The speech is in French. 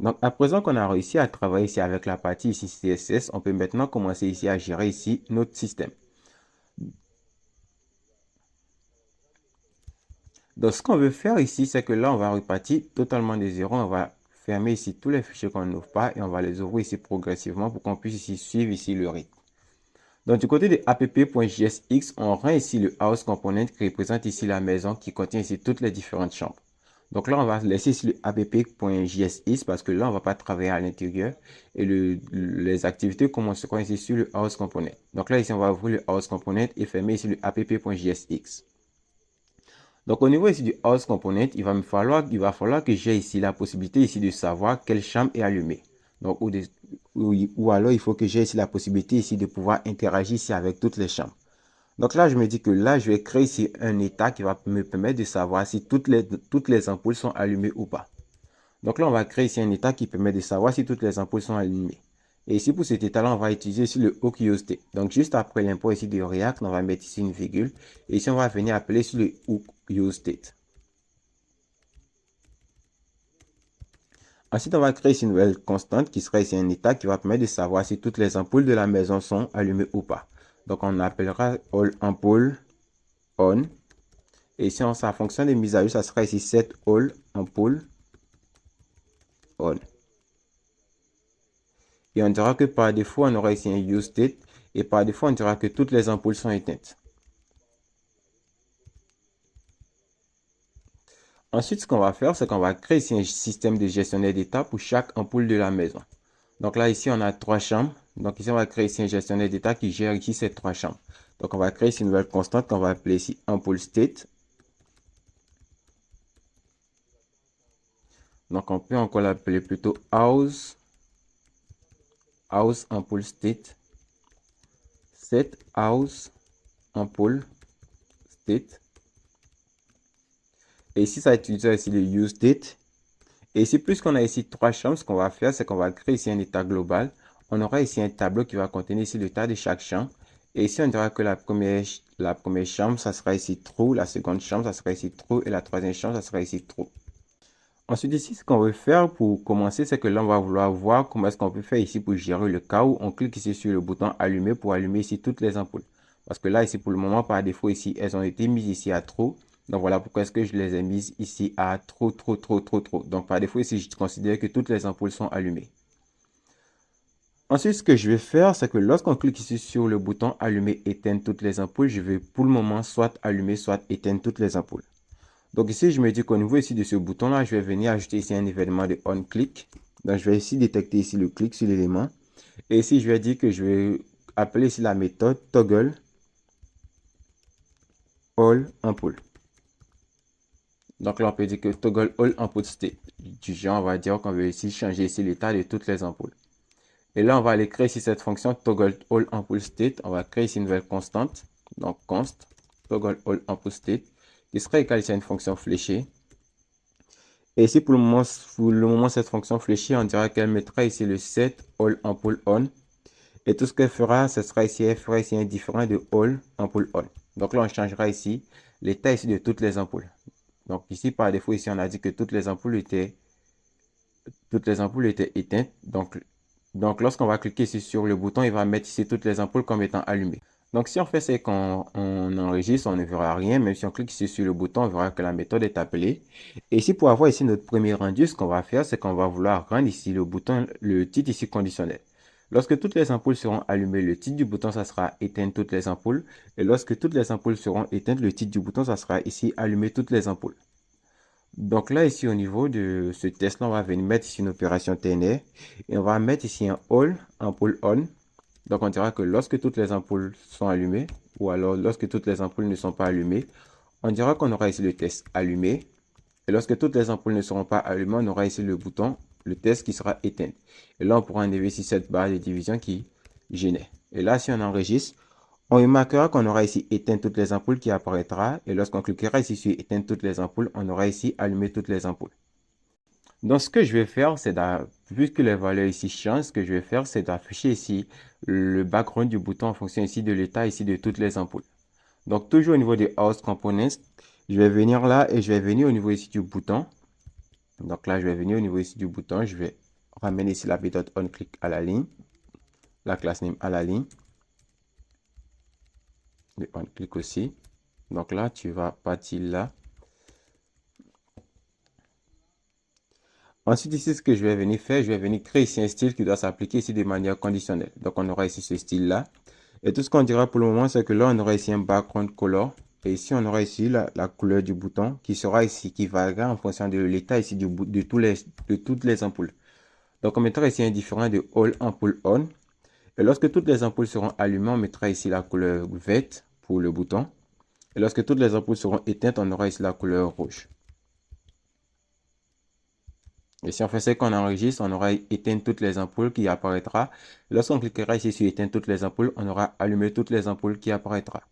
Donc, à présent qu'on a réussi à travailler ici avec la partie ici CSS, on peut maintenant commencer ici à gérer ici notre système. Donc, ce qu'on veut faire ici, c'est que là, on va repartir totalement de zéro. On va fermer ici tous les fichiers qu'on n'ouvre pas et on va les ouvrir ici progressivement pour qu'on puisse ici suivre ici le rythme. Donc, du côté de app.jsx, on rend ici le house component qui représente ici la maison qui contient ici toutes les différentes chambres. Donc là, on va laisser ici le app.jsx parce que là, on ne va pas travailler à l'intérieur et les activités commenceront ici sur le house component. Donc là, ici, on va ouvrir le house component et fermer ici le app.jsx. Donc au niveau ici du house component, il va falloir que j'ai ici la possibilité ici de savoir quelle chambre est allumée. Donc, ou alors il faut que j'ai ici la possibilité ici de pouvoir interagir ici avec toutes les chambres. Donc là, je me dis que là, je vais créer ici un état qui va me permettre de savoir si toutes les ampoules sont allumées ou pas. Donc là, on va créer ici un état qui permet de savoir si toutes les ampoules sont allumées. Et ici, pour cet état-là, on va utiliser ici le hook useState. Donc, juste après l'import ici de React, on va mettre ici une virgule. Et ici, on va venir appeler sur le hook useState. Ensuite, on va créer ici une nouvelle constante qui sera ici un état qui va permettre de savoir si toutes les ampoules de la maison sont allumées ou pas. Donc, on appellera all ampoule on. Et ici, sa fonction de mise à jour, ça sera ici set all ampoule on. Et on dira que par défaut, on aura ici un useState. Et par défaut, on dira que toutes les ampoules sont éteintes. Ensuite, ce qu'on va faire, c'est qu'on va créer ici un système de gestionnaire d'état pour chaque ampoule de la maison. Donc là, ici, on a 3 chambres. Donc ici, on va créer ici un gestionnaire d'état qui gère ici ces 3 chambres. Donc on va créer ici une nouvelle constante qu'on va appeler ici ampoule state. Donc on peut encore l'appeler plutôt house ampoule state. Set house ampoule state. Et ici, ça utilise ici le useState. Et ici, puisqu'on a ici 3 chambres, ce qu'on va faire, c'est qu'on va créer ici un état global. On aura ici un tableau qui va contenir ici l'état de chaque chambre. Et ici, on dira que la première chambre, ça sera ici true. La seconde chambre, ça sera ici true. Et la troisième chambre, ça sera ici true. Ensuite, ici, ce qu'on veut faire pour commencer, c'est que là, on va vouloir voir comment est-ce qu'on peut faire ici pour gérer le cas où on clique ici sur le bouton allumer pour allumer ici toutes les ampoules. Parce que là, ici, pour le moment, par défaut, ici, elles ont été mises ici à true. Donc voilà pourquoi est-ce que je les ai mises ici à trop. Donc par défaut, ici, je considère que toutes les ampoules sont allumées. Ensuite, ce que je vais faire, c'est que lorsqu'on clique ici sur le bouton allumer, éteindre toutes les ampoules, je vais pour le moment soit allumer, soit éteindre toutes les ampoules. Donc ici, je me dis qu'au niveau ici de ce bouton-là, je vais venir ajouter ici un événement de onClick. Donc je vais ici détecter ici le clic sur l'élément. Et ici, je vais dire que je vais appeler ici la méthode toggle all ampoule. Donc là, on peut dire que toggle all ampoule state. Du genre, on va dire qu'on veut ici changer ici l'état de toutes les ampoules. Et là, on va aller créer ici cette fonction toggle all ampoule state. On va créer ici une nouvelle constante. Donc const toggle all ampoule state qui sera égale ici à une fonction fléchée. Et ici, pour le moment, cette fonction fléchée, on dira qu'elle mettra ici le set all ampoule on. Et tout ce qu'elle fera, ce sera ici, elle fera ici un différent de all ampoule on. Donc là, on changera ici l'état ici de toutes les ampoules. Donc ici, par défaut, ici, on a dit que toutes les ampoules étaient éteintes. Donc lorsqu'on va cliquer ici sur le bouton, il va mettre ici toutes les ampoules comme étant allumées. Donc si on fait c'est qu'on enregistre, on ne verra rien. Même si on clique ici sur le bouton, on verra que la méthode est appelée. Et ici, pour avoir ici notre premier rendu, ce qu'on va faire, c'est qu'on va vouloir rendre ici le bouton, le titre ici conditionnel. Lorsque toutes les ampoules seront allumées, le titre du bouton, ça sera éteindre toutes les ampoules. Et lorsque toutes les ampoules seront éteintes, le titre du bouton, ça sera ici allumer toutes les ampoules. Donc là, ici, au niveau de ce test-là, on va venir mettre ici une opération ternary et on va mettre ici un all ampoule on. Donc, on dira que lorsque toutes les ampoules sont allumées ou alors lorsque toutes les ampoules ne sont pas allumées, on dira qu'on aura ici le test allumé. Et lorsque toutes les ampoules ne seront pas allumées, on aura ici le bouton, le test qui sera éteint. Et là, on pourra enlever ici cette barre de division qui gênait. Et là, si on enregistre, on remarquera qu'on aura ici éteint toutes les ampoules qui apparaîtra. Et lorsqu'on cliquera ici sur éteindre toutes les ampoules, on aura ici allumé toutes les ampoules. Donc, ce que je vais faire, c'est puisque les valeurs ici changent, ce que je vais faire, c'est d'afficher ici le background du bouton en fonction ici de l'état ici de toutes les ampoules. Donc, toujours au niveau des house components, je vais venir là et je vais venir au niveau ici du bouton. Donc là, je vais venir au niveau ici du bouton. Je vais ramener ici la méthode onClick à la ligne. La classe name à la ligne. Le onClick aussi. Donc là, tu vas partir là. Ensuite, ici, ce que je vais venir faire, je vais venir créer ici un style qui doit s'appliquer ici de manière conditionnelle. Donc, on aura ici ce style-là. Et tout ce qu'on dira pour le moment, c'est que là, on aura ici un background color. Et ici, on aura ici la couleur du bouton qui sera ici, qui variera en fonction de l'état ici de toutes les ampoules. Donc, on mettra ici un différent de All Ampoule On. Et lorsque toutes les ampoules seront allumées, on mettra ici la couleur verte pour le bouton. Et lorsque toutes les ampoules seront éteintes, on aura ici la couleur rouge. Et si on fait ce qu'on enregistre, on aura éteint toutes les ampoules qui apparaîtra. Lorsqu'on cliquera ici sur éteindre toutes les ampoules, on aura allumé toutes les ampoules qui apparaîtra.